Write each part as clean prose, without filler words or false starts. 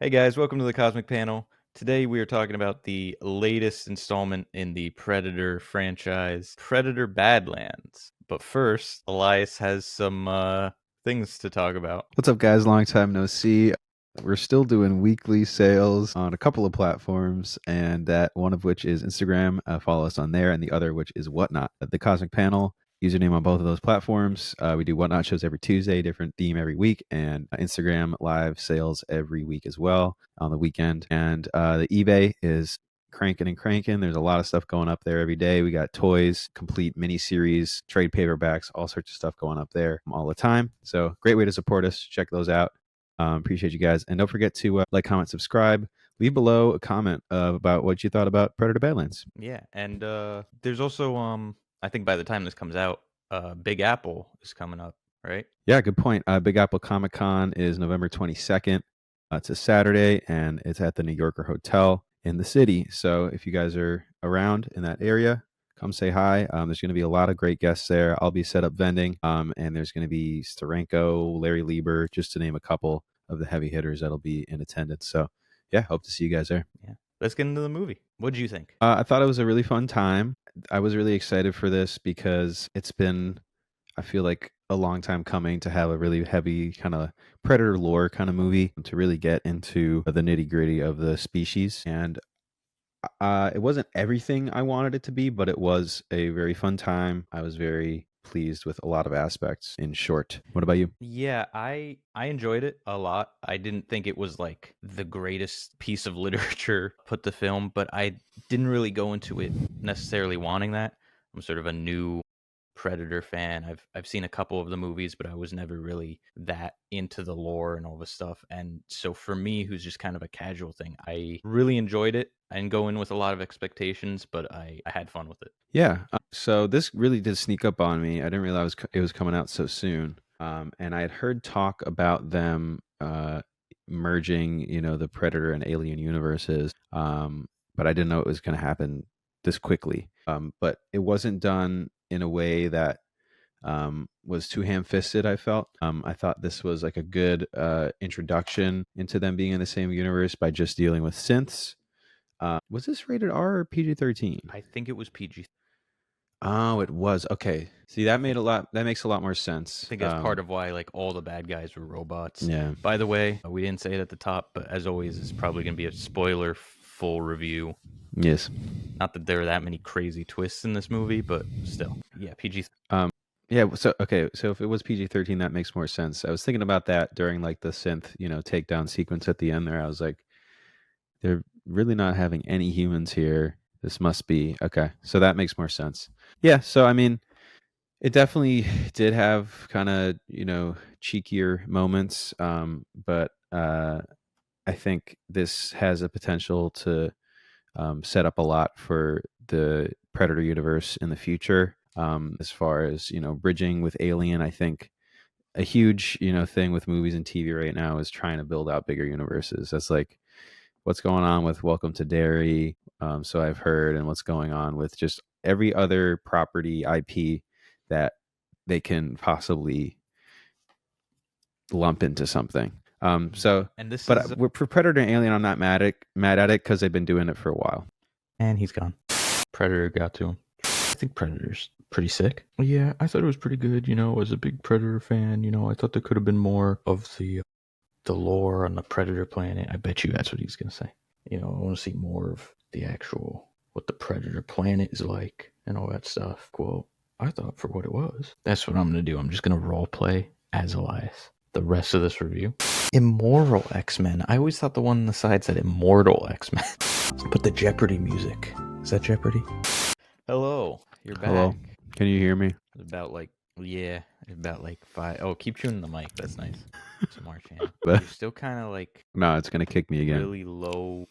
Hey guys, welcome to the Cosmic Panel. Today we are talking about the latest installment in the Predator franchise, Predator Badlands. But first, Elias has some things to talk about. What's up, guys? Long time no see. We're still doing weekly sales on a couple of platforms, and that one of which is Instagram. Follow us on there, and the other which is Whatnot. The Cosmic Panel username on both of those platforms. We do Whatnot shows every Tuesday, different theme every week, and Instagram live sales every week as well on the weekend. And the eBay is cranking and cranking. There's a lot of stuff going up there every day. We got toys, complete mini series, trade paperbacks, all sorts of stuff going up there all the time. So great way to support us. Check those out. Appreciate you guys. And don't forget to like, comment, subscribe. Leave below a comment about what you thought about Predator Badlands. Yeah, and there's also I think by the time this comes out, Big Apple is coming up, right? Yeah, good point. Big Apple Comic Con is November 22nd. It's a Saturday, and it's at the New Yorker Hotel in the city. So if you guys are around in that area, come say hi. There's going to be a lot of great guests there. I'll be set up vending, and there's going to be Steranko, Larry Lieber, just to name a couple of the heavy hitters that'll be in attendance. So yeah, hope to see you guys there. Yeah. Let's get into the movie. What did you think? I thought it was a really fun time. I was really excited for this because it's been, I feel like, a long time coming to have a really heavy kind of predator lore kind of movie to really get into the nitty gritty of the species. And it wasn't everything I wanted it to be, but it was a very fun time. I was very pleased with a lot of aspects, in short. What about you? Yeah, I enjoyed it a lot. I didn't think it was like the greatest piece of literature put to film, but I didn't really go into it necessarily wanting that. I'm sort of a new Predator fan. I've seen a couple of the movies, but I was never really that into the lore and all this stuff. And so for me, who's just kind of a casual thing, I really enjoyed it. I didn't go in with a lot of expectations, but I had fun with it. Yeah. So this really did sneak up on me. I didn't realize it was coming out so soon. And I had heard talk about them merging, the Predator and Alien universes. But I didn't know it was going to happen this quickly. But it wasn't done in a way that was too ham-fisted. I felt. I thought this was like a good introduction into them being in the same universe by just dealing with synths. Was this rated R or PG-13? I think it was PG. Oh, it was. Okay. See, I think that makes a lot more I sense. think that's part of why like all the bad guys were robots. Yeah. By the way, we didn't say it at the top, but as always, it's probably going to be a spoiler full review. Yes. Not that there are that many crazy twists in this movie, but still, yeah, PG. Yeah, so okay, so if it was PG-13, that makes more sense. I was thinking about that during like the synth, takedown sequence at the end there. I was like, they're really not having any humans here. This must be okay. So that makes more sense. Yeah, so I mean, it definitely did have kind of, cheekier moments, but I think this has a potential to set up a lot for the Predator universe in the future. As far as bridging with Alien, I think a huge thing with movies and TV right now is trying to build out bigger universes. That's like what's going on with Welcome to Derry. So I've heard, and what's going on with just every other property IP that they can possibly lump into something. So, And this but is for Predator and Alien, I'm not mad at it because they've been doing it for a while. and he's gone. Predator got to him. I think Predator's pretty sick. Yeah, I thought it was pretty good. As a big Predator fan, I thought there could have been more of the lore on the Predator planet. I bet you that's what he's gonna say. I want to see more of the actual what the Predator planet is like and all that stuff. Well, I thought for what it was. That's what I'm gonna do. I'm just gonna role play as Elias. The rest of this review. Immoral X-Men. I always thought the one on the side said Immortal X-Men. But the Jeopardy music. Is that Jeopardy? Hello. You're back. Hello, can you hear me? About like about like 5. Oh, keep tuning the mic. That's nice. Some more channel. But You're still kind of like no, it's gonna kick me again. really low.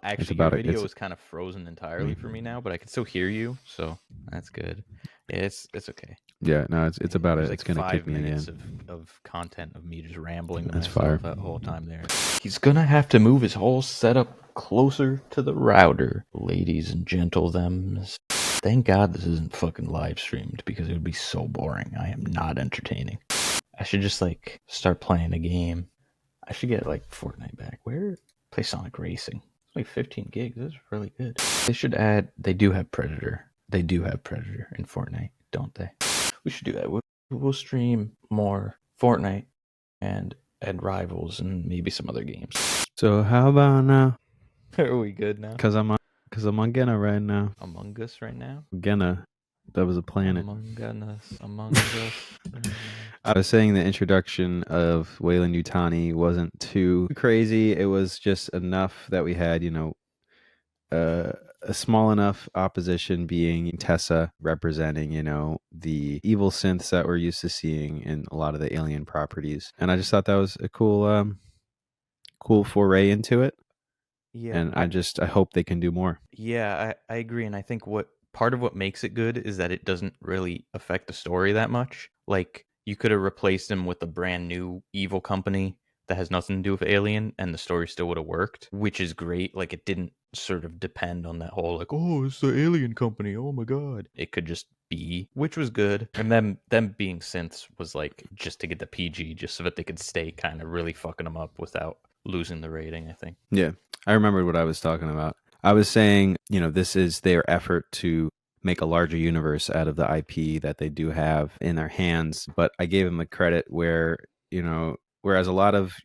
Actually, your about it. video is kind of frozen entirely for me now, but I can still hear you, so that's good. Yeah, it's okay. Yeah, no, it's about There's it. like It's gonna kick 5 me minutes again. of content of me just rambling to That's myself fire. that whole time there. He's gonna have to move his whole setup closer to the router, ladies and gentle thems. Thank God this isn't fucking live streamed because it would be so boring. I am not entertaining. I should just like start playing a game. I should get like Fortnite back. Where play Sonic Racing. It's like 15 gigs. That's really good. They should add. They do have Predator. They do have Predator in Fortnite, don't they? We should do that. We'll stream more Fortnite and Rivals and maybe some other games. So how about now? Are we good now? Cause I'm on Genna right now. Among Us right now? Genna, that was a planet. Among Us. I was saying the introduction of Wayland Yutani wasn't too crazy. It was just enough that we had, a small enough opposition being Tessa representing, the evil synths that we're used to seeing in a lot of the Alien properties. And I just thought that was a cool foray into it. Yeah. And I hope they can do more. Yeah, I agree. And I think part of what makes it good is that it doesn't really affect the story that much. Like, you could have replaced him with a brand new evil company that has nothing to do with Alien, and the story still would have worked, which is great. Like, it didn't sort of depend on that whole, like, oh, it's the Alien company. Oh my God. It could just be, which was good. And them being synths was like just to get the PG, just so that they could stay kind of really fucking them up without losing the rating, I think. Yeah, I remembered what I was talking about. I was saying, this is their effort to make a larger universe out of the IP that they do have in their hands. But I gave them the credit where, whereas a lot of,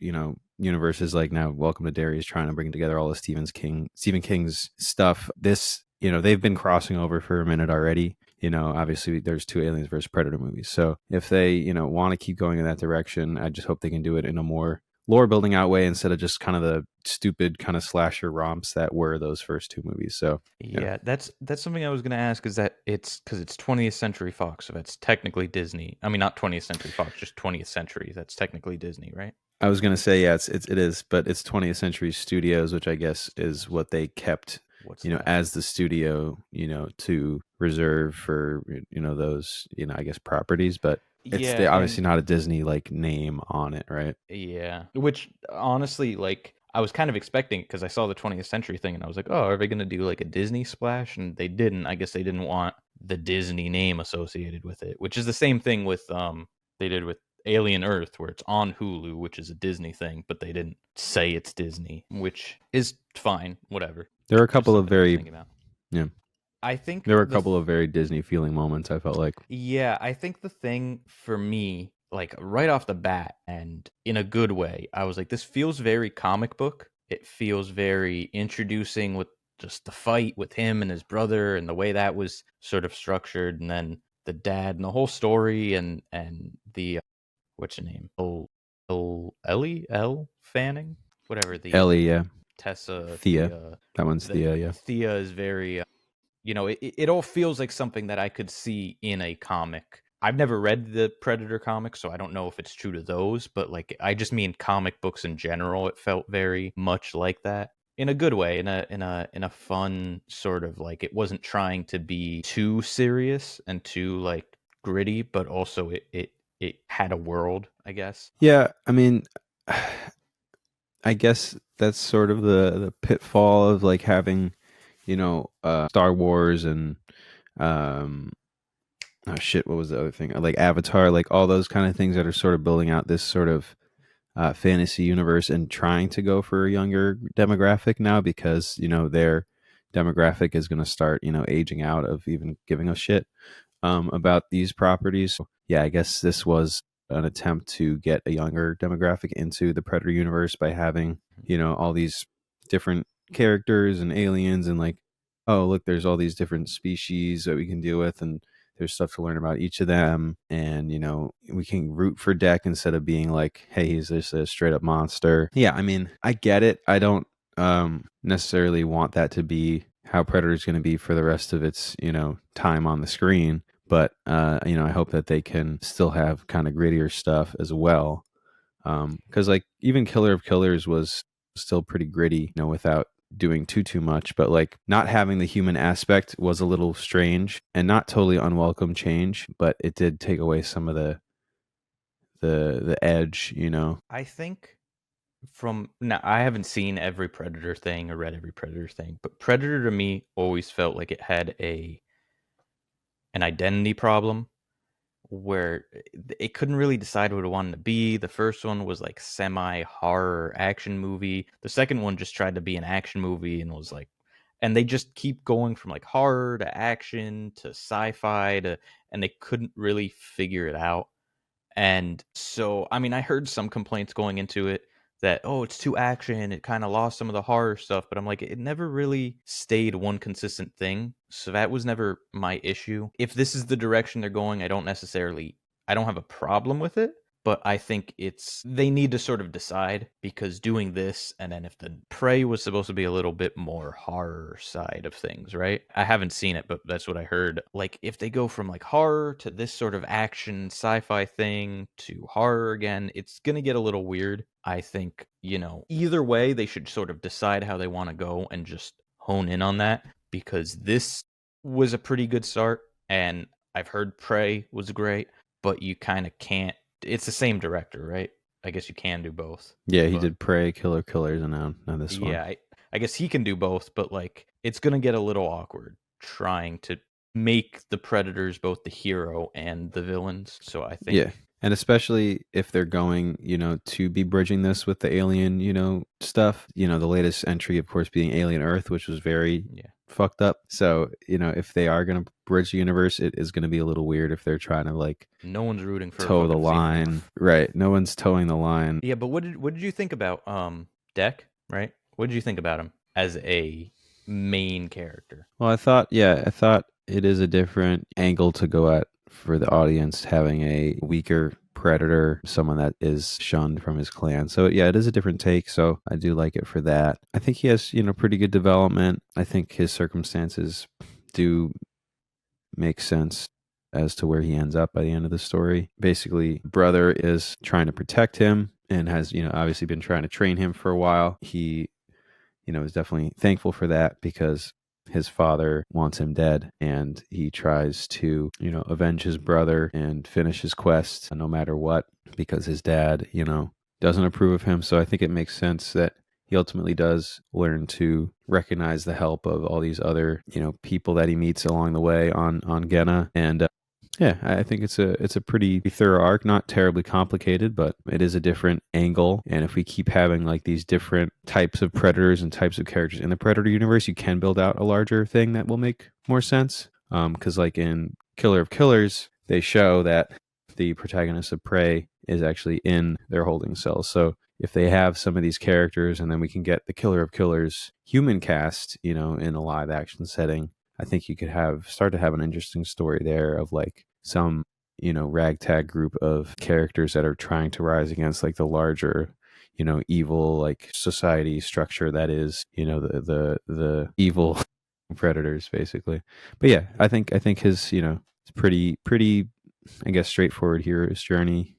universes like now Welcome to Derry is trying to bring together all of Stephen King's stuff. This, they've been crossing over for a minute already. Obviously there's 2 Aliens versus Predator movies. So if they, want to keep going in that direction, I just hope they can do it in a more lore building out way instead of just kind of the stupid kind of slasher romps that were those first 2 movies. So yeah, that's something I was going to ask, is that it's because it's 20th Century Fox, so that's technically Disney. I mean, not 20th Century Fox, just 20th Century. That's technically Disney, right? I was going to say, yeah, it is, but it's 20th Century Studios, which I guess is what they kept, as the studio, to reserve for, those, I guess properties, but it's obviously not a Disney like name on it, right? Yeah, which honestly, like, I was kind of expecting, because I saw the 20th Century thing and I was like, oh, are they going to do like a Disney splash? And they didn't. I guess they didn't want the Disney name associated with it, which is the same thing with they did with Alien Earth, where it's on Hulu, which is a Disney thing, but they didn't say it's Disney, which is fine, whatever. There are a couple of very I think there were a couple of very Disney feeling moments, I felt like. Yeah, I think the thing for me, like right off the bat, and in a good way, I was like, this feels very comic book. It feels very introducing, with just the fight with him and his brother and the way that was sort of structured, and then the dad and the whole story, and the what's her name? Ellie L Fanning, whatever, the Ellie, yeah. Tessa Thea. That one's Thea, yeah. Thea is very it all feels like something that I could see in a comic. I've never read the Predator comics, so I don't know if it's true to those, but like, I just mean comic books in general. It felt very much like that, in a good way, in a fun sort of, like, it wasn't trying to be too serious and too like gritty, but also it had a world, I guess. Yeah, I mean, I guess that's sort of the pitfall of like having, Star Wars and oh shit, what was the other thing? Like Avatar, like all those kind of things that are sort of building out this sort of fantasy universe and trying to go for a younger demographic now, because their demographic is going to start aging out of even giving a shit about these properties. So, yeah, I guess this was an attempt to get a younger demographic into the Predator universe by having all these different characters and aliens, and like, oh look, there's all these different species that we can deal with, and there's stuff to learn about each of them, and we can root for Deck instead of being like, hey, he's just a straight up monster. Yeah, I mean, I get it. I don't necessarily want that to be how Predator is going to be for the rest of its time on the screen, but I hope that they can still have kind of grittier stuff as well, because like even Killer of Killers was still pretty gritty, without doing too much, but like not having the human aspect was a little strange and not totally unwelcome change, but it did take away some of the edge. I think, from now, I haven't seen every Predator thing or read every Predator thing, but Predator to me always felt like it had an identity problem, where it couldn't really decide what it wanted to be. The first one was like semi horror action movie. The second one just tried to be an action movie and was like, and they just keep going from like horror to action to sci-fi to, and they couldn't really figure it out. And so, I mean, I heard some complaints going into it that, oh, it's too action. It kind of lost some of the horror stuff. But I'm like, it never really stayed one consistent thing. So that was never my issue. If this is the direction they're going, I don't have a problem with it. But I think they need to sort of decide because doing this, and then if the Prey was supposed to be a little bit more horror side of things, right? I haven't seen it, but that's what I heard. Like, if they go from like horror to this sort of action sci fi thing to horror again, it's going to get a little weird. I think, either way, they should sort of decide how they want to go and just hone in on that because this was a pretty good start. And I've heard Prey was great, but you kind of can't. It's the same director, right? I guess you can do both. Yeah, he But did Prey, Killer Killers, and now this one. yeah, I guess he can do both, but like it's gonna get a little awkward trying to make the predators both the hero and the villains. So I Yeah. think, And especially if they're going, to be bridging this with the alien, stuff, the latest entry, of course, being Alien Earth, which was very yeah, fucked up. So, if they are going to bridge the universe, it is going to be a little weird if they're trying to like no one's rooting for a toe the fucking line. xenomorph. Right. No one's towing the line. Yeah, but what did you think about Deck? Right? What did you think about him as a main character? Well, I thought it is a different angle to go at for the audience, having a weaker predator, someone that is shunned from his clan. So yeah, it is a different take. So I do like it for that. I think he has, pretty good development. I think his circumstances do make sense as to where he ends up by the end of the story. Basically, brother is trying to protect him and has, obviously been trying to train him for a while. He is definitely thankful for that because his father wants him dead and he tries to, avenge his brother and finish his quest no matter what because his dad, doesn't approve of him. So I think it makes sense that he ultimately does learn to recognize the help of all these other, people that he meets along the way on Genna. And yeah, I think it's a pretty thorough arc, not terribly complicated, but it is a different angle. And if we keep having like these different types of predators and types of characters in the Predator universe, you can build out a larger thing that will make more sense. Because like in Killer of Killers, they show that the protagonist of Prey is actually in their holding cells. So if they have some of these characters, and then we can get the Killer of Killers human cast, in a live action setting, I think you could start to have an interesting story there of like some, ragtag group of characters that are trying to rise against like the larger, evil like society structure that is, the evil predators basically. But yeah, I think his, it's pretty I guess straightforward hero's journey,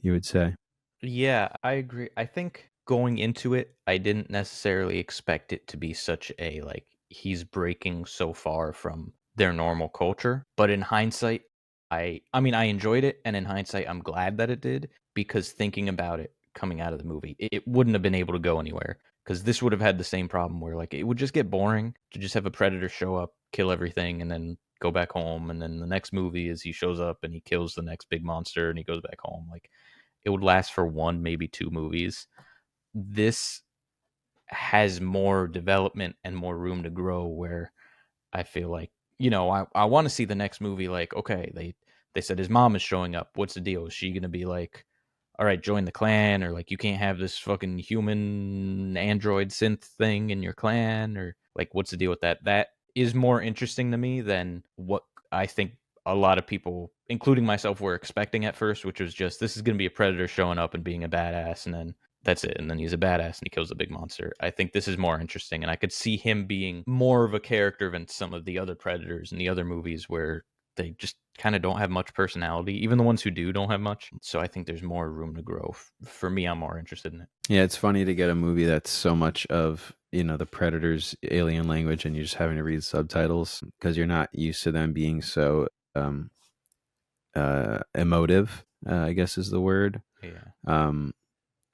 you would say. Yeah, I agree. I think going into it, I didn't necessarily expect it to be such a like he's breaking so far from their normal culture. But in hindsight, I mean I enjoyed it and in hindsight I'm glad that it did because thinking about it coming out of the movie, it wouldn't have been able to go anywhere because this would have had the same problem where like it would just get boring to just have a predator show up, kill everything and then go back home and then the next movie is he shows up and he kills the next big monster and he goes back home. Like it would last for one, maybe two movies. This has more development and more room to grow where I feel like, I want to see the next movie like, okay, they said his mom is showing up. What's the deal? Is she gonna be like, all right, join the clan, or like you can't have this fucking human android synth thing in your clan, or like what's the deal with that? That is more interesting to me than what I think a lot of people, including myself, were expecting at first, which was just this is gonna be a predator showing up and being a badass, and then that's it. And then he's a badass and he kills a big monster. I think this is more interesting, and I could see him being more of a character than some of the other predators in the other movies where they just kind of don't have much personality. Even the ones who do don't have much. So I think there's more room to grow. For me, I'm more interested in it. Yeah, it's funny to get a movie that's so much of, the Predator's alien language and you're just having to read subtitles because you're not used to them being so emotive, I guess is the word. Yeah. Um,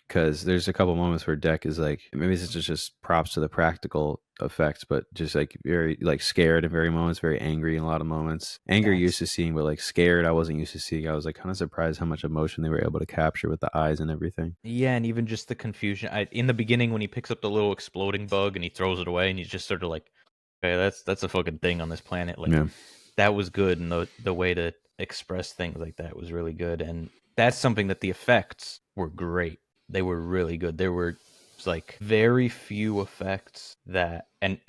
because there's a couple moments where Deck is like, maybe this is just props to the practical effects, but just like very like scared in very moments, very angry in a lot of moments. Anger you're used to seeing, but like scared I wasn't used to seeing. I was like kind of surprised how much emotion they were able to capture with the eyes and everything. Yeah, and even just the confusion. In the beginning when he picks up the little exploding bug and he throws it away and he's just sort of like, okay, that's a fucking thing on this planet. Like Yeah. that was good, and the way to express things like that was really good. And that's something that the effects were great. They were really good. There were like very few effects that and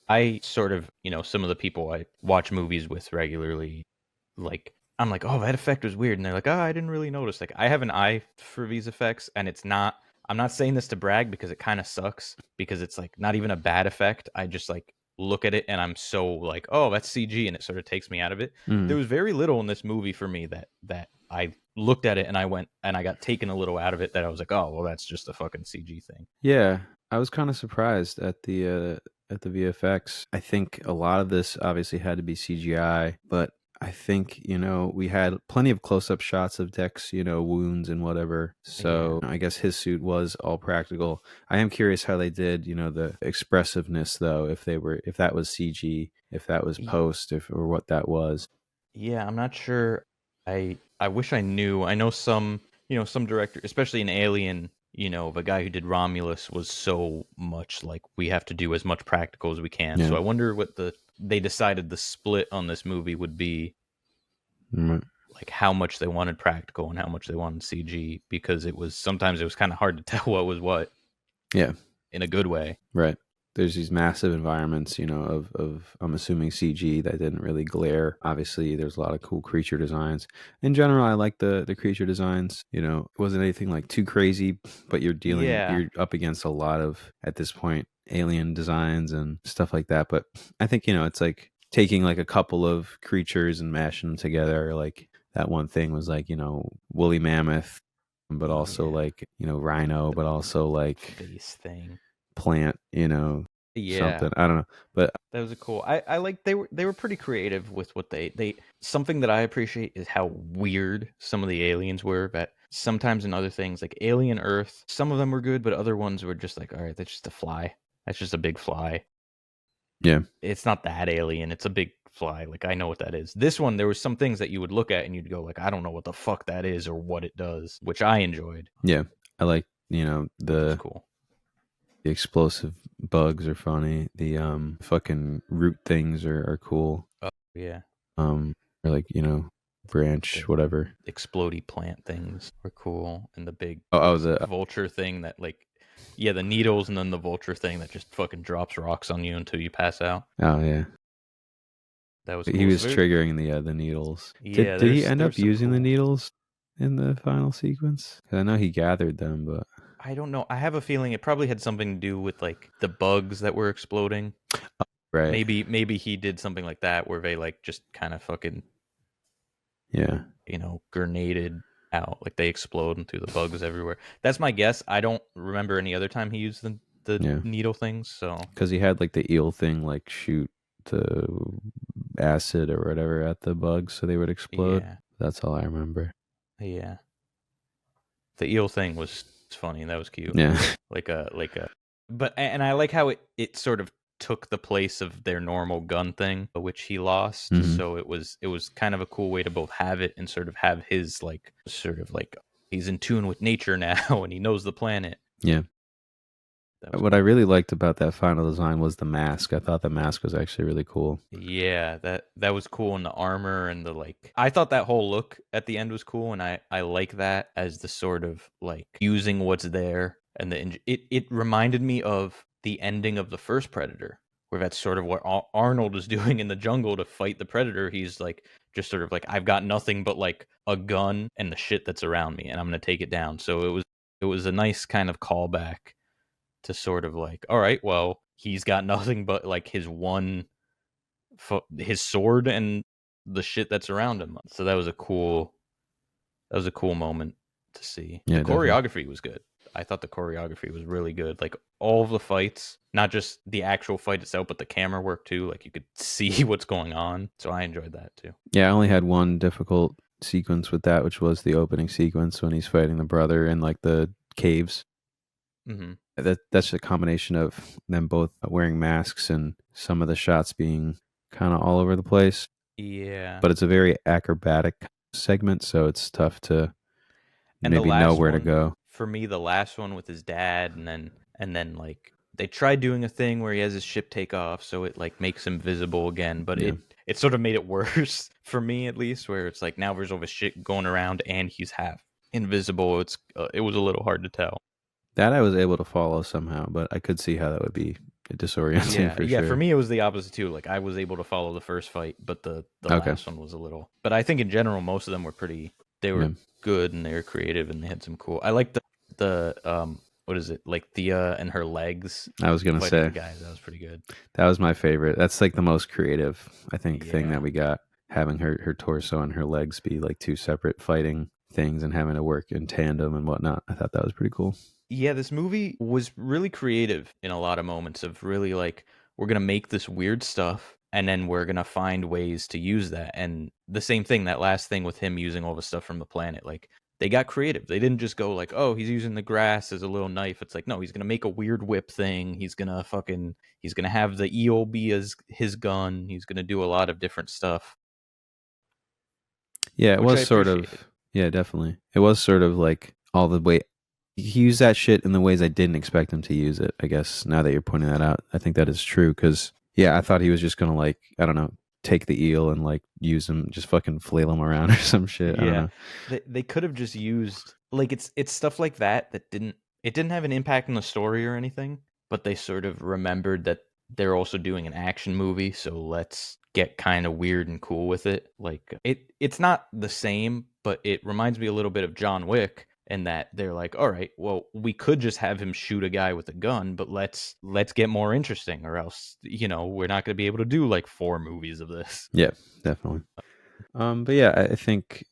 I sort of, some of the people I watch movies with regularly, like I'm like, oh, that effect was weird, and they're like, oh, I didn't really notice. Like I have an eye for these effects, and it's not. I'm not saying this to brag because it kind of sucks because it's like not even a bad effect. I just like look at it and I'm so like, oh, that's CG, and it sort of takes me out of it. There was very little in this movie for me that I looked at it and I went and I got taken a little out of it that I was like, oh, well, that's just a fucking CG thing. Yeah, I was kind of surprised at the VFX. I think a lot of this obviously had to be CGI, but I think, we had plenty of close-up shots of Deck's, wounds and whatever. So I guess his suit was all practical. I am curious how they did, the expressiveness though, if that was CG, if that was post, or what that was. Yeah, I'm not sure. I wish I knew. I know some director, especially in Alien, the guy who did Romulus was so much like we have to do as much practical as we can. Yeah. So I wonder what they decided the split on this movie would be, like how much they wanted practical and how much they wanted CG, because sometimes it was kind of hard to tell what was what. Yeah. In a good way. Right. There's these massive environments, of I'm assuming CG that didn't really glare. Obviously, there's a lot of cool creature designs. In general, I like the creature designs. It wasn't anything like too crazy, but you're up against a lot of, at this point, alien designs and stuff like that. But I think, it's like taking like a couple of creatures and mashing them together. Like that one thing was like, woolly mammoth, but also like, rhino, but also like face thing. Plant, something. I don't know, but that was a cool. I like they were pretty creative with what they something that I appreciate is how weird some of the aliens were. That sometimes in other things like Alien Earth, some of them were good, but other ones were just like, all right, that's just a fly. That's just a big fly. Yeah, it's not that alien. It's a big fly. Like I know what that is. This one, there was some things that you would look at and you'd go like, I don't know what the fuck that is or what it does, which I enjoyed. Yeah, I like the cool. The explosive bugs are funny. The fucking root things are cool. Oh yeah. Or like branch whatever. Explodey plant things were cool, and the big the vulture thing that like. Yeah, the needles and then the vulture thing that just fucking drops rocks on you until you pass out. Oh yeah. That was cool. He was triggering the needles. Yeah, did he end up using the needles in the final sequence? Because I know he gathered them, but I don't know. I have a feeling it probably had something to do with like the bugs that were exploding. Right. Maybe he did something like that where they like just kind of fucking grenaded out, like they explode and threw the bugs everywhere. That's my guess. I don't remember any other time he used the needle things. So because he had like the eel thing like shoot the acid or whatever at the bugs so they would explode. Yeah. That's all I remember. Yeah. The eel thing was funny. That was cute. Yeah. But I like how it sort of took the place of their normal gun thing, which he lost. Mm-hmm. So it was kind of a cool way to both have it and sort of have his like sort of like he's in tune with nature now and he knows the planet. Yeah. What cool. I really liked about that final design was the mask. I thought the mask was actually really cool. Yeah, that was cool, and the armor and the like. I thought that whole look at the end was cool, and I like that as the sort of like using what's there, and it reminded me of the ending of the first Predator, where that's sort of what Arnold is doing in the jungle to fight the Predator. He's like just sort of like, I've got nothing but like a gun and the shit that's around me, and I'm gonna take it down. So it was a nice kind of callback to sort of like, all right, well, he's got nothing but like his sword and the shit that's around him. So that was a cool moment to see. Yeah, the choreography was good. I thought the choreography was really good. Like all of the fights, not just the actual fight itself, but the camera work too. Like you could see what's going on. So I enjoyed that too. Yeah, I only had one difficult sequence with that, which was the opening sequence when he's fighting the brother in like the caves. Mm-hmm. That's a combination of them both wearing masks and some of the shots being kind of all over the place. Yeah. But it's a very acrobatic segment, so it's tough to And the maybe know last where to one, go. for me, the last one with his dad, and then like they tried doing a thing where he has his ship take off, so it like makes him visible again, but Yeah. it sort of made it worse for me at least, where it's like now there's all this shit going around and he's half invisible. It was a little hard to tell. That I was able to follow somehow, but I could see how that would be disorienting Yeah, for yeah. For sure. me, it was the opposite too. Like I was able to follow the first fight, but the Okay. last one was a little. But I think in general, most of them were pretty. They Yeah. were good and they were creative and they had some cool. I like the what is it, like Thea and her legs I was gonna fighting the say guys. That was pretty good. that was my favorite. That's like the most creative, I think, thing that Yeah. we got. Having her torso and her legs be like two separate fighting things and having to work in tandem and whatnot. I thought that was pretty cool. Yeah, this movie was really creative in a lot of moments of really like we're gonna make this weird stuff and then we're gonna find ways to use that. And the same thing, that last thing with him using all the stuff from the planet, like they got creative. They didn't just go like, oh, he's using the grass as a little knife. It's like, no, he's gonna make a weird whip thing. He's gonna have the eel be as his gun. He's gonna do a lot of different stuff, Yeah, it which I was sort of. appreciated. Yeah, definitely. It was sort of like all the way. He used that shit in the ways I didn't expect him to use it. I guess now that you're pointing that out, I think that is true. Because yeah, I thought he was just gonna like I don't know, take the eel and like use him, just fucking flail him around or some shit. I don't Yeah, know. they could have just used like it's stuff like that that didn't have an impact on the story or anything, but they sort of remembered that they're also doing an action movie, so let's get kind of weird and cool with it. Like it's not the same, but it reminds me a little bit of John Wick in that they're like, all right, well, we could just have him shoot a guy with a gun, but let's get more interesting, or else we're not going to be able to do like 4 movies of this. Yeah, definitely. But yeah, I think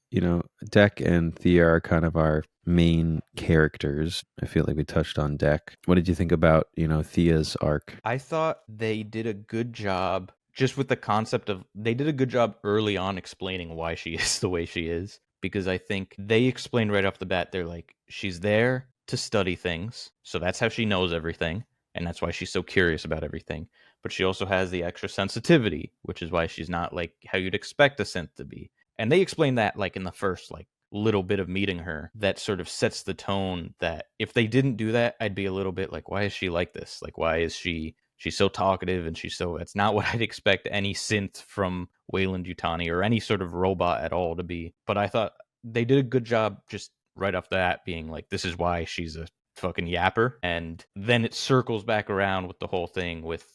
Deck and Thea are kind of our main characters. I feel like we touched on Deck. What did you think about Thea's arc? I thought they did a good job just with the concept of they did a good job early on explaining why she is the way she is, because I think they explained right off the bat, they're like, she's there to study things, so that's how she knows everything, and that's why she's so curious about everything. But she also has the extra sensitivity, which is why she's not like how you'd expect a synth to be. And they explained that like in the first like little bit of meeting her, that sort of sets the tone that if they didn't do that, I'd be a little bit like, why is she like this? Like, why is she's so talkative and she's so, it's not what I'd expect any synth from Wayland Yutani or any sort of robot at all to be. But I thought they did a good job just right off the bat being like, this is why she's a fucking yapper. And then it circles back around with the whole thing with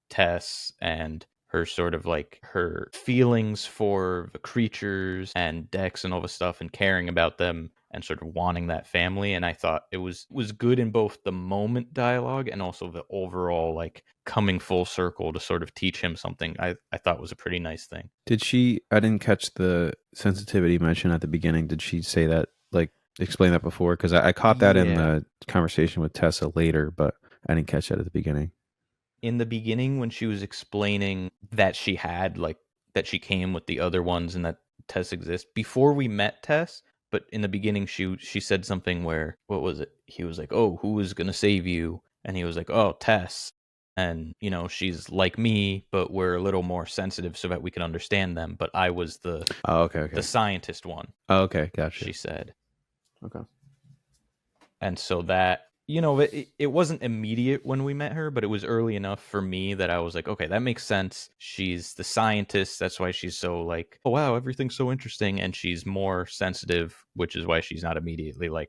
Tess and her sort of like her feelings for the creatures and Dex and all the stuff and caring about them and sort of wanting that family. And I thought it was good in both the moment dialogue and also the overall like coming full circle to sort of teach him something. I thought was a pretty nice thing. Did she? I didn't catch the sensitivity mention at the beginning. Did she say that? Like, explain that before? Because I caught that in Yeah. the conversation with Tessa later, but I didn't catch that at the beginning. In the beginning when she was explaining that she had like that she came with the other ones and that Tess exists before we met Tess, but in the beginning she said something where what was it? He was like, "Oh, who is going to save you?" And he was like, "Oh, Tess." And she's like me, but we're a little more sensitive so that we can understand them, but I was the Oh, okay, the okay. scientist one, Oh, okay, gotcha. she said. Okay. And so that it wasn't immediate when we met her, but it was early enough for me that I was like, okay, that makes sense. She's the scientist, that's why she's so like, oh wow, everything's so interesting, and she's more sensitive, which is why she's not immediately like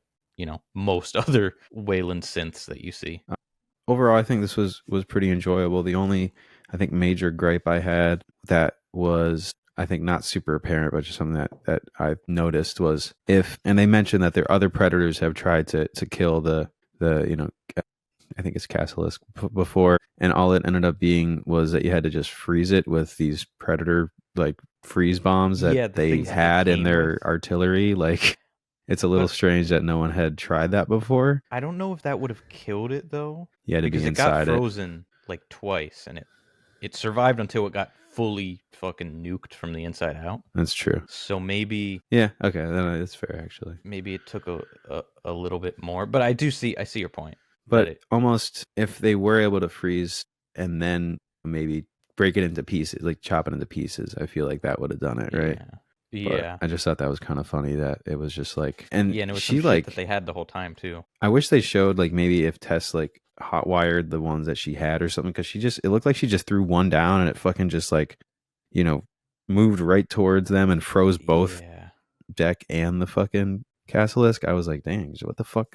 most other Wayland synths that you see. Overall, I think this was pretty enjoyable. The only I think major gripe I had that was I think not super apparent, but just something that I've noticed was if and they mentioned that their other predators have tried to kill the I think it's Cassilis before, and all it ended up being was that you had to just freeze it with these predator like freeze bombs that Yeah, the they things that they had in came with. their artillery. Like it's a little But strange that no one had tried that before. I don't know if that would have killed it though, You had to be because it got inside it. frozen like twice and it it survived until it got fully fucking nuked from the inside out. That's true. So maybe Yeah. Okay. That's fair, actually. maybe it took a little bit more. But I see your point that But it almost if they were able to freeze and then maybe break it into pieces, like chop it into pieces, I feel like that would have done it, right? yeah But yeah I just thought that was kind of funny that it was just like, and yeah, and it was some she shit that like, they had the whole time too. I wish they showed like maybe if Tess like hot wired the ones that she had or something, because it looked like she just threw one down and it fucking just like, you know, moved right towards them and froze both Yeah deck and the fucking Casilisk. I was like, dang, what the fuck?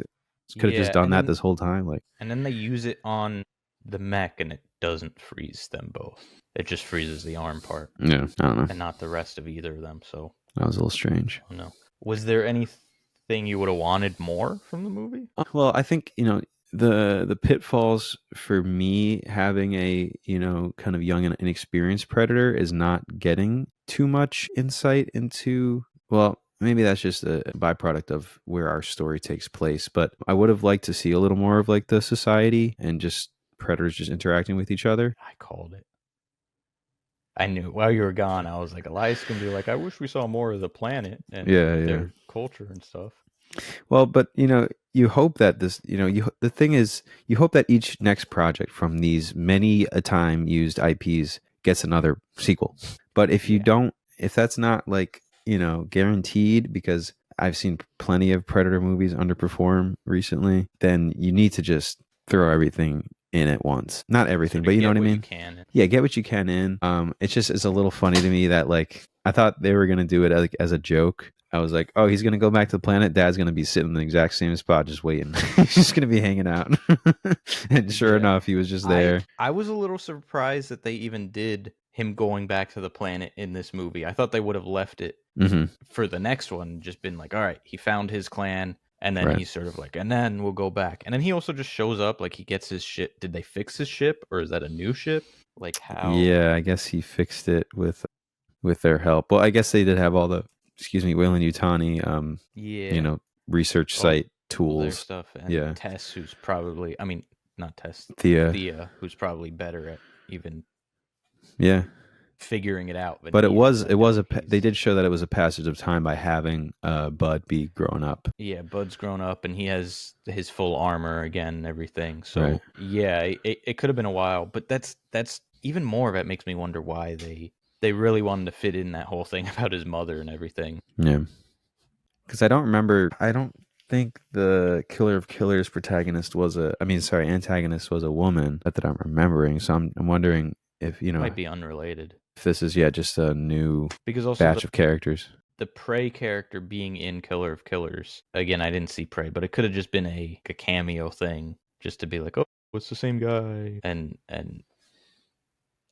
Could have just yeah, done that this whole time. Like, and then they use it on the mech, and it doesn't freeze them both. It just freezes the arm part yeah, I don't know. and not the rest of either of them. So That was a little strange. I don't know. Was there anything you would have wanted more from the movie? Well, I think the pitfalls for me having a kind of young and inexperienced predator is not getting too much insight into. Well, maybe that's just a byproduct of where our story takes place. But I would have liked to see a little more of like the society and just predators just interacting with each other. I called it. I knew while you were gone. I was like, Elias can be like, I wish we saw more of the planet and Yeah, yeah. their culture and stuff. Well, but you hope that this, the thing is, you hope that each next project from these many a time used IPs gets another sequel. But if you Yeah. don't, if that's not like, guaranteed, because I've seen plenty of Predator movies underperform recently, then you need to just throw everything in at once. Not everything, Sort but of you know get what I what you mean? can. Yeah, get what you can in. It's a little funny to me that like I thought they were gonna do it like as a joke. I was like, oh, he's gonna go back to the planet. Dad's gonna be sitting in the exact same spot, just waiting. He's just gonna be hanging out. And sure Yeah. enough, he was just there. I was a little surprised that they even did him going back to the planet in this movie. I thought they would have left it Hmm. for the next one, just been like, all right, he found his clan, and then Right. he's sort of like, and then we'll go back. And then he also just shows up, like he gets his shit. Did they fix his ship, or is that a new ship? Like how? Yeah, I guess he fixed it with their help. Well, I guess they did have all the Wayland Utani Yeah, research all, site all their tools. stuff. And Yeah. Tess, who's probably, I mean, not Tess, Thea. Thea, who's probably better at even Yeah. figuring it out than But he is. I know they he's did show that it was a passage of time by having Bud be grown up. yeah, Bud's grown up and he has his full armor again and everything. So Right. yeah, it could have been a while, but that's even more of it makes me wonder why they really wanted to fit in that whole thing about his mother and everything. Yeah. Because I don't think the Killer of Killers protagonist was antagonist was a woman that I'm remembering. So I'm wondering if, Might be unrelated if this is, just a new because also batch of characters. the Prey character being in Killer of Killers. Again, I didn't see Prey, but it could have just been a cameo thing just to be like, "Oh, it's the same guy." And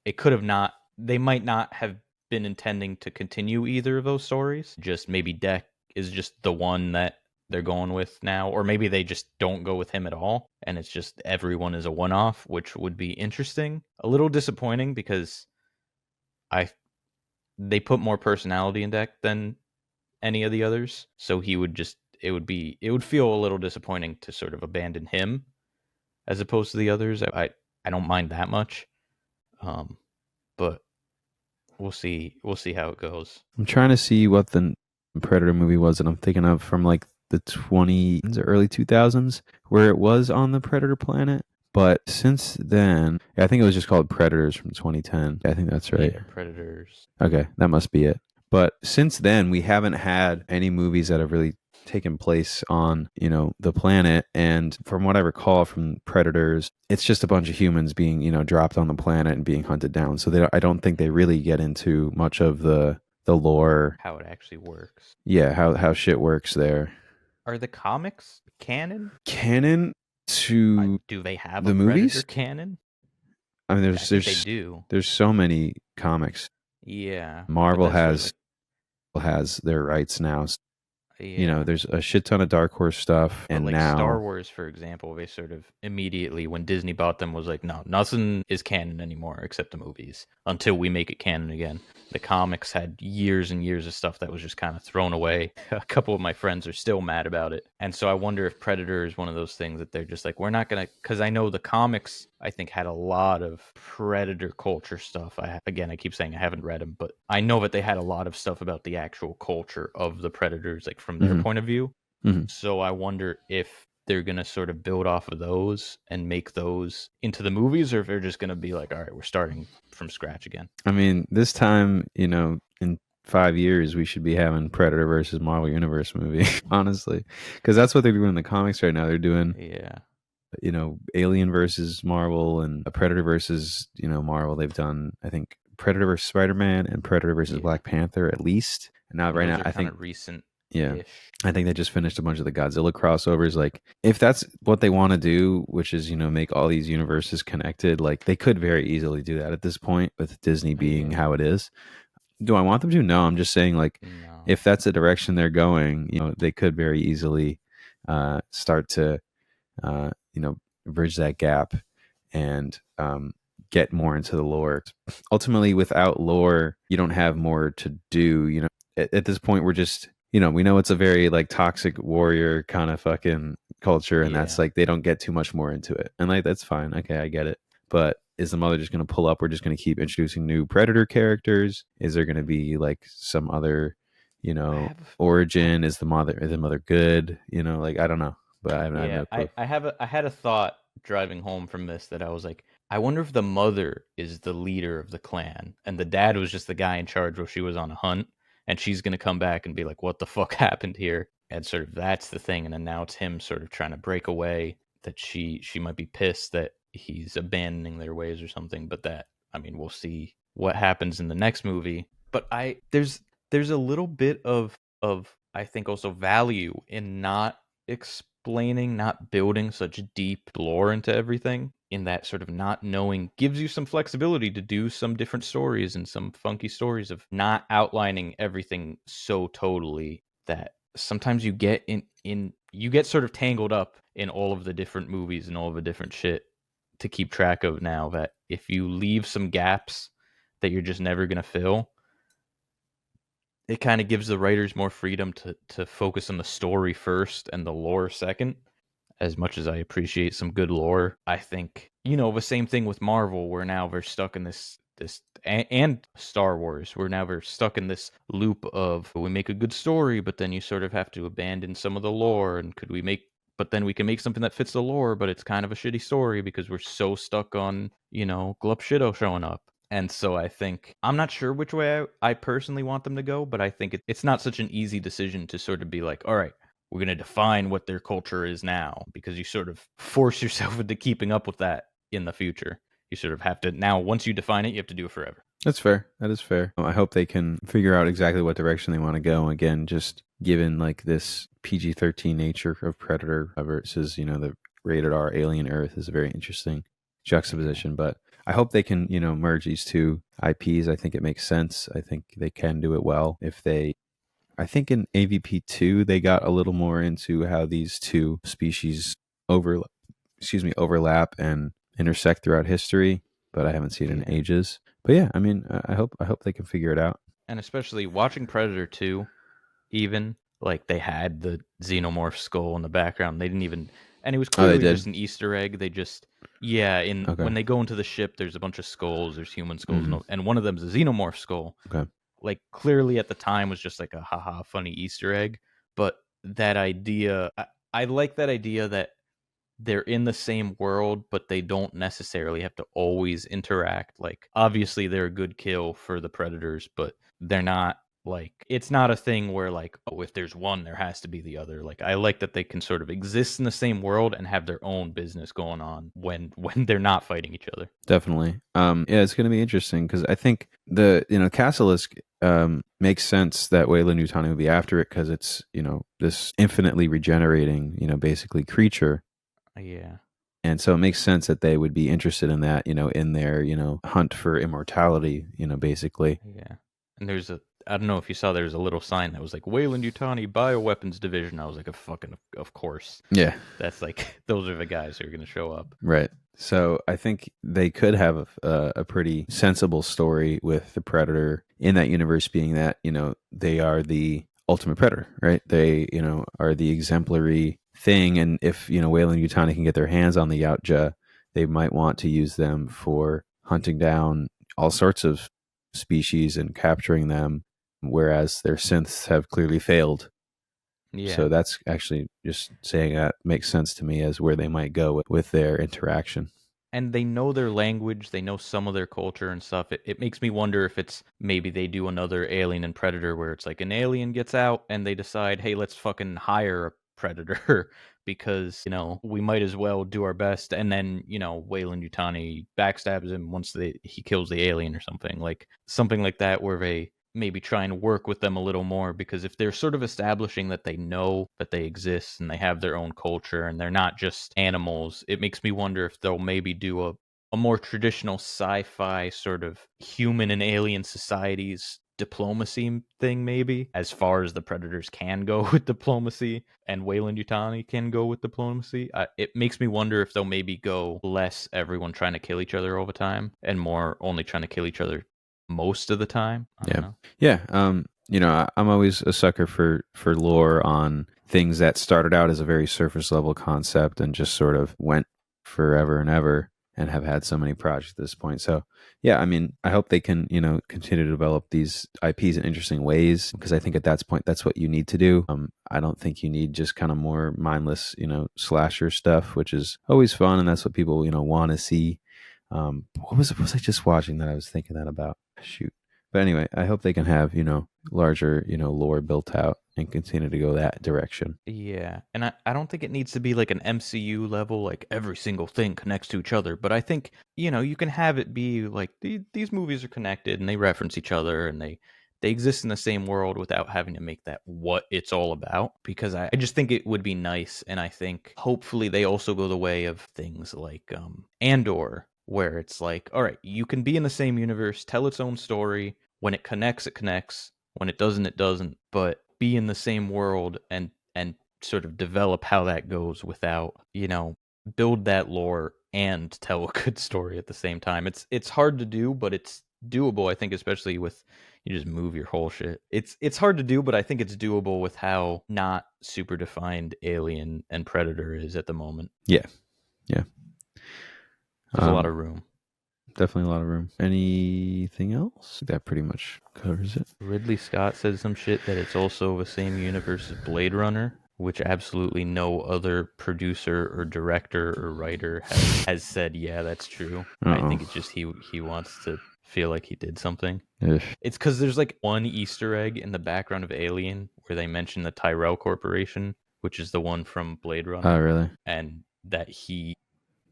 it could have not they might not have been intending to continue either of those stories. Just maybe Deck is just the one that they're going with now, or maybe they just don't go with him at all and it's just everyone is a one-off, which would be interesting. A little disappointing because I they put more personality in Deck than any of the others, so he would just it would feel a little disappointing to sort of abandon him as opposed to the others. I don't mind that much. But we'll see how it goes. I'm trying to see what the Predator movie was that I'm thinking of from like the 20s or early 2000s where it was on the Predator planet. But since then, I think it was just called Predators from 2010. I think that's right. Yeah, Predators. Okay, that must be it. But since then, we haven't had any movies that have really taken place on, the planet. And from what I recall from Predators, it's just a bunch of humans being, dropped on the planet and being hunted down. So I don't think they really get into much of the lore. How it actually works. Yeah, how shit works there. Are the comics canon? Canon to Do they have the a movies? Predator canon? I mean, I think they do. There's so many comics. Yeah. Marvel but that's sort of has their rights now. Yeah. there's a shit ton of Dark Horse stuff, But and like Star now, Wars, for example, they sort of immediately, when Disney bought them, was like, no, nothing is canon anymore except the movies until we make it canon again. The comics had years and years of stuff that was just kind of thrown away. A couple of my friends are still mad about it. And so I wonder if Predator is one of those things that they're just like, we're not going to, because I know the comics, I think, had a lot of Predator culture stuff. Again, I keep saying I haven't read them, but I know that they had a lot of stuff about the actual culture of the Predators, like from their hmm point of view. hmm So I wonder if they're gonna sort of build off of those and make those into the movies, or if they're just gonna be like, all right, we're starting from scratch again. I mean, this time, in 5 years, we should be having Predator versus Marvel Universe movie, honestly, because that's what they're doing in the comics right now. They're doing, Yeah, Alien versus Marvel and a Predator versus, Marvel. They've done, I think, Predator versus Spider-Man and Predator versus yeah. Black Panther at least. And now, And right those now, are I kind think, of yeah, recent-ish. I think they just finished a bunch of the Godzilla crossovers. Like, if that's what they want to do, which is, make all these universes connected, like, they could very easily do that at this point with Disney being Yeah. how it is. Do I want them to? No, I'm just saying, like, No. if that's the direction they're going, they could very easily start to, uh, you know, bridge that gap and get more into the lore. Ultimately, without lore, you don't have more to do. At this point, we're just, we know it's a very like toxic warrior kind of fucking culture, and that's Yeah. like they don't get too much more into it, and like that's fine. Okay, I get it. But is the mother just going to pull up? We're just going to keep introducing new Predator characters. Is there going to be like some other, I have. I, origin? Is the mother good? Like I don't know, but I have yeah. no I. clue. I have. I had a thought driving home from this that I was like, I wonder if the mother is the leader of the clan, and the dad was just the guy in charge while she was on a hunt, and she's gonna come back and be like, "What the fuck happened here?" And sort of that's the thing, and then now it's him sort of trying to break away. That she might be pissed that he's abandoning their ways or something, but that, I mean, we'll see what happens in the next movie. But there's a little bit of I think also value in not explaining, not building such deep lore into everything, in that sort of not knowing gives you some flexibility to do some different stories and some funky stories of not outlining everything so totally that sometimes you get in you get sort of tangled up in all of the different movies and all of the different shit to keep track of now, that if you leave some gaps that you're just never going to fill, it kind of gives the writers more freedom to focus on the story first and the lore second. As much as I appreciate some good lore, I think, the same thing with Marvel. We're now we're stuck in and Star Wars. We're stuck in this loop of, we make a good story, but then you sort of have to abandon some of the lore. And but then we can make something that fits the lore, but it's kind of a shitty story because we're so stuck on, Glup Shido showing up. And so I think, I'm not sure which way I personally want them to go, but I think it's not such an easy decision to sort of be like, all right, we're going to define what their culture is now, because you sort of force yourself into keeping up with that in the future. You sort of have to, now, once you define it, you have to do it forever. That's fair. That is fair. I hope they can figure out exactly what direction they want to go. Again, just given like this PG-13 nature of Predator versus, the rated R Alien Earth is a very interesting Yeah. juxtaposition. But I hope they can, merge these two IPs. I think it makes sense. I think they can do it well if they. I think in AVP 2 they got a little more into how these two species overlap, overlap and intersect throughout history, but I haven't seen it in Yeah. ages. But yeah, I mean, I hope they can figure it out. And especially watching Predator 2, even, like, they had the xenomorph skull in the background. They didn't even, and it was Oh, they clearly did. just an Easter egg. They just, yeah, Okay. when they go into the ship, there's a bunch of skulls, there's human skulls, Mm, and one of them's a xenomorph skull. okay. Like, clearly at the time was just like a haha funny Easter egg. But that idea, I like that idea that they're in the same world, but they don't necessarily have to always interact. Like, obviously, they're a good kill for the predators, but they're not, like, it's not a thing where, like, oh, if there's one, there has to be the other. Like, I like that they can sort of exist in the same world and have their own business going on when they're not fighting each other. Definitely. Yeah, it's going to be interesting because I think the Casilisk makes sense that Weyland Yutani would be after it because it's this infinitely regenerating basically creature. Yeah. And so it makes sense that they would be interested in that, in their, hunt for immortality, basically. Yeah. And there's I don't know if you saw there's a little sign that was like Wayland Yutani Bioweapons Division. I was like, a fucking of course. Yeah, That's like those are the guys who are gonna show up. right. So I think they could have a pretty sensible story with the Predator in that universe, being that they are the ultimate predator, right? They are the exemplary thing, and if Wayland Yutani can get their hands on the Yautja, they might want to use them for hunting down all sorts of species and capturing them, whereas their synths have clearly failed. Yeah. So that's actually just saying that makes sense to me as where they might go with their interaction. And they know their language, they know some of their culture and stuff. It makes me wonder if it's maybe they do another Alien and Predator where it's like an alien gets out and they decide, hey, let's fucking hire a predator because, we might as well do our best. And then, Wayland Yutani backstabs him once he kills the alien or something like that, where they maybe try and work with them a little more, because if they're sort of establishing that they know that they exist and they have their own culture and they're not just animals, it makes me wonder if they'll maybe do a more traditional sci-fi sort of human and alien societies diplomacy thing, maybe, as far as the Predators can go with diplomacy and Wayland Yutani can go with diplomacy. It makes me wonder if they'll maybe go less everyone trying to kill each other all the time and more only trying to kill each other most of the time. I don't Yeah. know. Yeah. I'm always a sucker for lore on things that started out as a very surface level concept and just sort of went forever and ever and have had so many projects at this point. So yeah, I mean, I hope they can, continue to develop these IPs in interesting ways, because I think at that point that's what you need to do. I don't think you need just kind of more mindless, slasher stuff, which is always fun and that's what people, want to see. What was I just watching that I was thinking that about? Shoot. But anyway, I hope they can have, larger, lore built out and continue to go that direction. Yeah, and I don't think it needs to be like an MCU level, like every single thing connects to each other. But I think, you can have it be like these movies are connected and they reference each other and they exist in the same world without having to make that what it's all about. Because I just think it would be nice, and I think hopefully they also go the way of things like Andor, where it's like, all right, you can be in the same universe, tell its own story. When it connects, it connects. When it doesn't, it doesn't. But be in the same world and sort of develop how that goes without, build that lore and tell a good story at the same time. It's hard to do, but it's doable, I think, especially with you just move your whole shit. It's hard to do, but I think it's doable with how not super defined Alien and Predator is at the moment. Yeah. Yeah. There's a lot of room. Definitely a lot of room. Anything else? That pretty much covers it. Ridley Scott said some shit that it's also the same universe as Blade Runner, which absolutely no other producer or director or writer has said, yeah, that's true. I think it's just he wants to feel like he did something. It's because there's like one Easter egg in the background of Alien where they mention the Tyrell Corporation, which is the one from Blade Runner. Oh, really? And that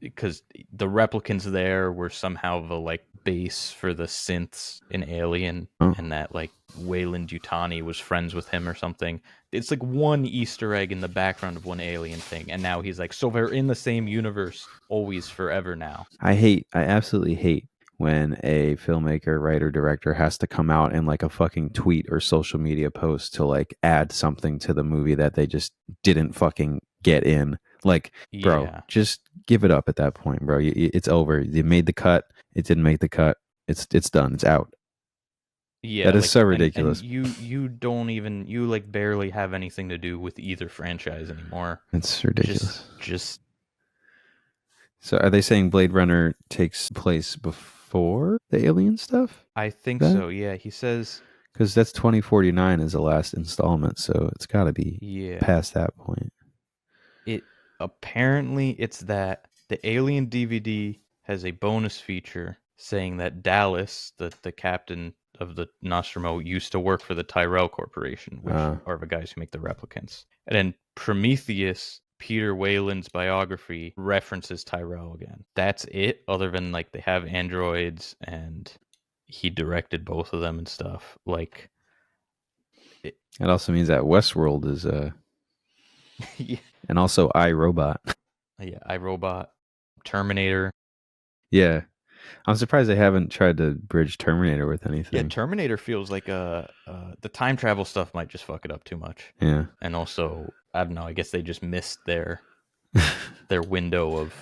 because the replicants there were somehow the like base for the synths in Alien, and that like Wayland Yutani was friends with him or something. It's like one Easter egg in the background of one Alien thing, and now he's like, so they're in the same universe always forever now. I absolutely hate when a filmmaker, writer, director has to come out in like a fucking tweet or social media post to like add something to the movie that they just didn't fucking get in. Like, bro, Yeah. just give it up at that point, bro. It's over. You made the cut. It didn't make the cut. It's done. It's out. Yeah, that is like, so ridiculous. And you don't even like barely have anything to do with either franchise anymore. It's ridiculous. Just So are they saying Blade Runner takes place before the Alien stuff? I think so. Yeah, he says because that's 2049 is the last installment, so it's got to be past that point. It apparently it's that the Alien DVD has a bonus feature saying that Dallas, the captain of the Nostromo, used to work for the Tyrell Corporation, which are the guys who make the replicants. And then Prometheus, Peter Wayland's biography, references Tyrell again. That's it, other than like they have androids and he directed both of them and stuff. Like it also means that Westworld is yeah. And also iRobot. Yeah, iRobot, Terminator. Yeah. I'm surprised they haven't tried to bridge Terminator with Yeah, anything. Terminator feels like the time travel stuff might just fuck it up too much, Yeah. and also I don't know. I guess they just missed their window of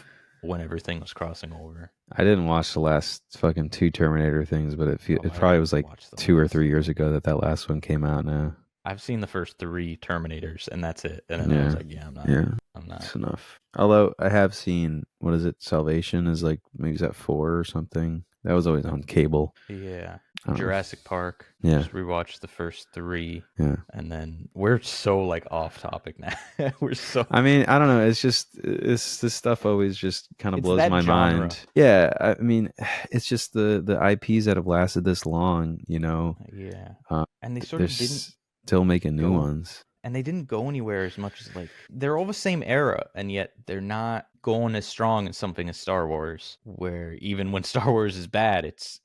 when everything was crossing over. I didn't watch the last fucking two Terminator things, but Oh, it I probably didn't was like watch the 2 or 3 years last. ago that last one came out now. I've seen the first three Terminators, and that's it. And then I was Yeah. like, yeah, Yeah. I'm not. It's enough. Although I have seen, what is it? Salvation is like, maybe is that 4 or something? That was always on cable. Yeah, I don't know. Jurassic Park. Yeah. Just rewatched the first three, Yeah. and then we're so like off topic now. we're so I mean, I don't know. It's just it's this stuff always just kind of it's blows that my genre. mind. Yeah, I mean, it's just the IPs that have lasted this long. Yeah, uh, and they sort they're of didn't still making new go ones. and they didn't go anywhere as much as like they're all the same era, and yet they're not going as strong as something as Star Wars, where even when Star Wars is bad, it's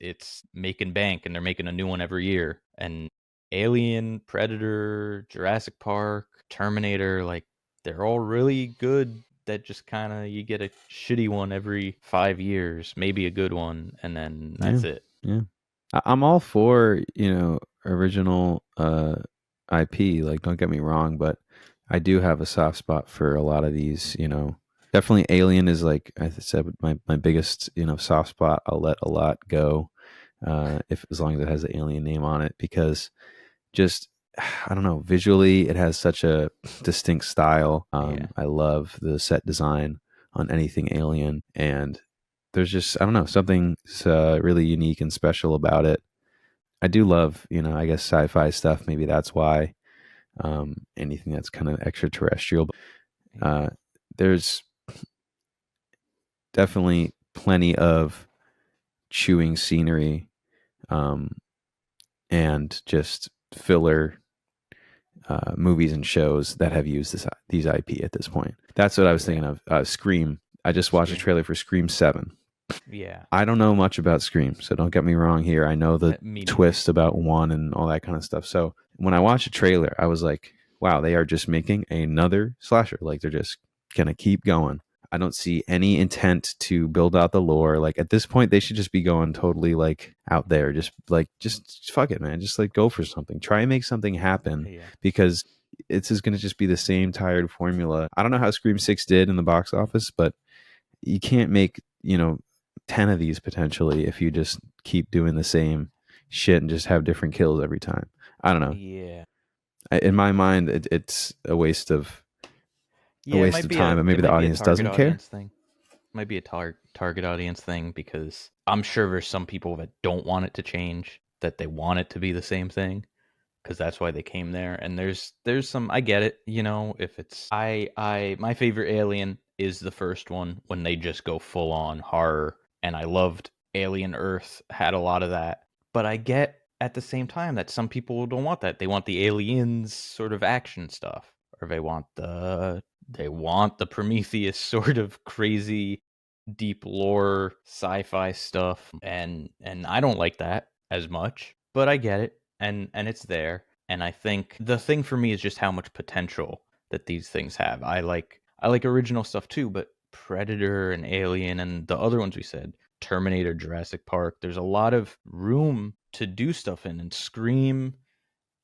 making bank and they're making a new one every year. And Alien, Predator, Jurassic Park, Terminator, like they're all really good. That just kind of you get a shitty one every 5 years, maybe a good one, and then Yeah, that's it. yeah. I'm all for original IP. Like, don't get me wrong, but I do have a soft spot for a lot of these. Definitely Alien is, like I said, my biggest soft spot. I'll let a lot go, if as long as it has the Alien name on it, because just I don't know, visually it has such a distinct style. Yeah, I love the set design on anything Alien, and there's just I don't know, something really unique and special about it. I do love, I guess sci-fi stuff. Maybe that's why, anything that's kind of extraterrestrial. yeah, Uh, there's definitely plenty of chewing scenery, um, and just filler movies and shows that have used these IP at this point. That's what I was thinking yeah. of. Scream. I just watched a Scream. trailer for Scream 7. Yeah, I don't know much about Scream, so don't get me wrong here. I know the me neither. twist about one and all that kind of stuff. So when I watched a trailer, I was like, wow, they are just making another slasher. Like, they're just going to keep going. I don't see any intent to build out the lore. Like, at this point, they should just be going totally like out there. Just fuck it, man. Just like go for something. Try and make something happen, Yeah, because it's just going to just be the same tired formula. I don't know how Scream 6 did in the box office, but you can't make 10 of these potentially if you just keep doing the same shit and just have different kills every time. I don't know. yeah, In my mind, it's a yeah. waste of time, but It maybe the might be a audience target doesn't care. audience thing. Might be a target audience thing because I'm sure there's some people that don't want it to change, that they want it to be the same thing because that's why they came there. And there's some I get it, if it's I my favorite Alien is the first one when they just go full on horror, and I loved Alien Earth had a lot of that. But I get at the same time that some people don't want that. They want the aliens sort of action stuff, or they want the Prometheus sort of crazy deep lore sci-fi stuff, and I don't like that as much, but I get it, and it's there. And I think the thing for me is just how much potential that these things have. I like original stuff too, but Predator and Alien and the other ones we said, Terminator, Jurassic Park, there's a lot of room to do stuff in. And Scream,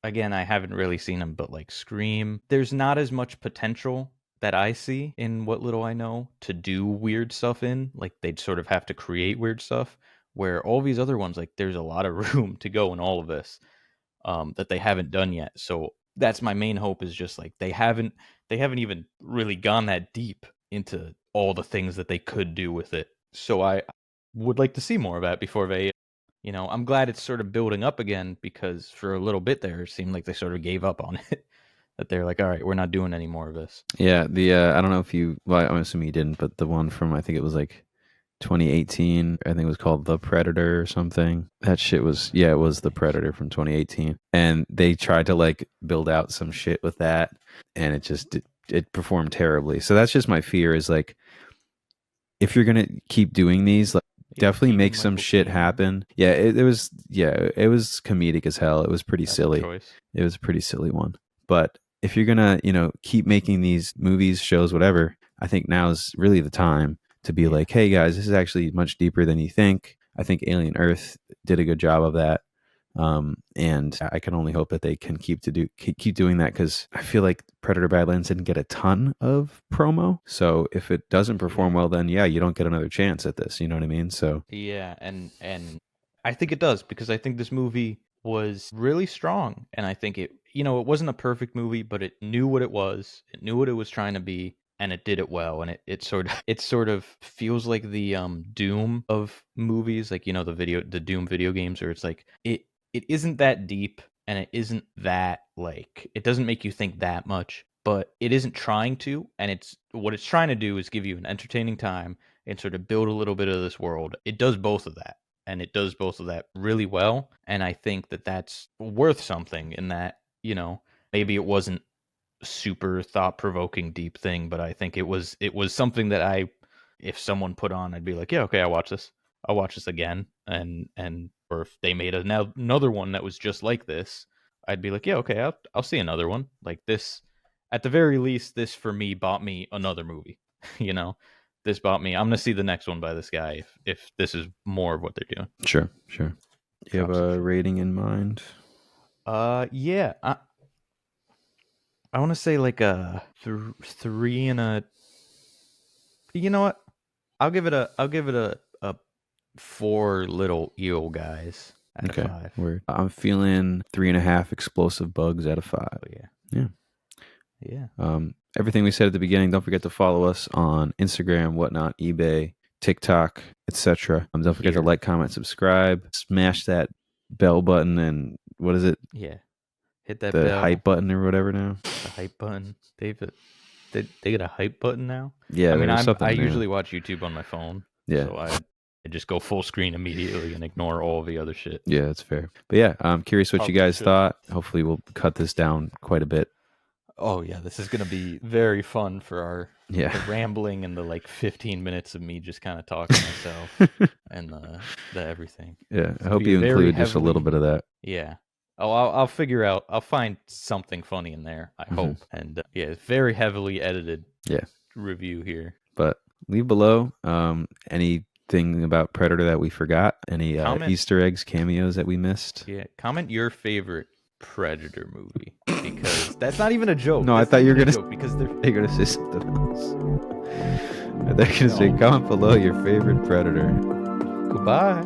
again, I haven't really seen them, but like Scream, there's not as much potential that I see in what little I know to do weird stuff in. Like they'd sort of have to create weird stuff. Where all these other ones, like there's a lot of room to go in all of this, that they haven't done yet. So that's my main hope is just like they haven't even really gone that deep into all the things that they could do with it. So I would like to see more of that before they I'm glad it's sort of building up again because for a little bit there, it seemed like they sort of gave up on it. That they're like, all right, we're not doing any more of this. Yeah, the I don't know if well, I'm assuming you didn't, but the one from, I think it was like 2018, I think it was called The Predator or something. That shit was, yeah, it was The Predator from 2018. And they tried to like build out some shit with that, and it performed terribly. So that's just my fear, is like, if you're going to keep doing these, like, Yeah, definitely make Keegan some Michael shit Key. happen. Yeah, it was comedic as hell. It was pretty That's a silly. choice. It was a pretty silly one. But if you're gonna, keep making these movies, shows, whatever, I think now is really the time to be Yeah. like, hey guys, this is actually much deeper than you think. I think Alien Earth did a good job of that. And I can only hope that they can keep doing that, because I feel like Predator Badlands didn't get a ton of promo. So if it doesn't perform well, then yeah, you don't get another chance at this. You know what I mean? So Yeah, and I think it does, because I think this movie was really strong, and I think it wasn't a perfect movie, but it knew what it was. It knew what it was trying to be, and it did it well. And it sort of feels like the Doom of movies, like the Doom video games, where it's like it isn't that deep, and it isn't that, like, it doesn't make you think that much, but it isn't trying to, and what it's trying to do is give you an entertaining time and sort of build a little bit of this world. It does both of that, and it does both of that really well. And I think that that's worth something, in that, maybe it wasn't super thought-provoking deep thing, but I think it was something that if someone put on, I'd be like, yeah, okay, I'll watch this again. And or if they made another one that was just like this, I'd be like, yeah, okay, I'll see another one. Like this, at the very least, this for me bought me another movie. This bought me, I'm gonna see the next one by this guy if this is more of what they're doing. Sure. You have a rating in mind? Yeah, I want to say like a 3 and a. You know what? I'll give it a 4 little eel guys out of 5. Word. I'm feeling 3.5 explosive bugs out of 5. Oh, yeah. Everything we said at the beginning. Don't forget to follow us on Instagram, whatnot, eBay, TikTok, etc. Don't forget to like, comment, subscribe, smash that bell button, and what is it? Yeah, hit that the bell. hype button or whatever now. The hype button. They get a hype button now. Yeah, I mean, I usually watch YouTube on my phone. Yeah, so I just go full screen immediately and ignore all the other shit. Yeah, that's fair. But yeah, I'm curious what you guys thought. Hopefully, we'll cut this down quite a bit. Oh yeah, this is gonna be very fun for our the rambling and the like 15 minutes of me just kind of talking to myself and the everything. Yeah, I hope you include just a little bit of that. Yeah. Oh, I'll figure out. I'll find something funny in there, I hope. And yeah, it's very heavily edited. Review here. But leave below anything about Predator that we forgot. Any Easter eggs, cameos that we missed. Yeah, comment your favorite Predator movie, because that's not even a joke. No, that's I thought you were gonna joke, because they're gonna say something else. They're gonna say comment below your favorite Predator. Goodbye.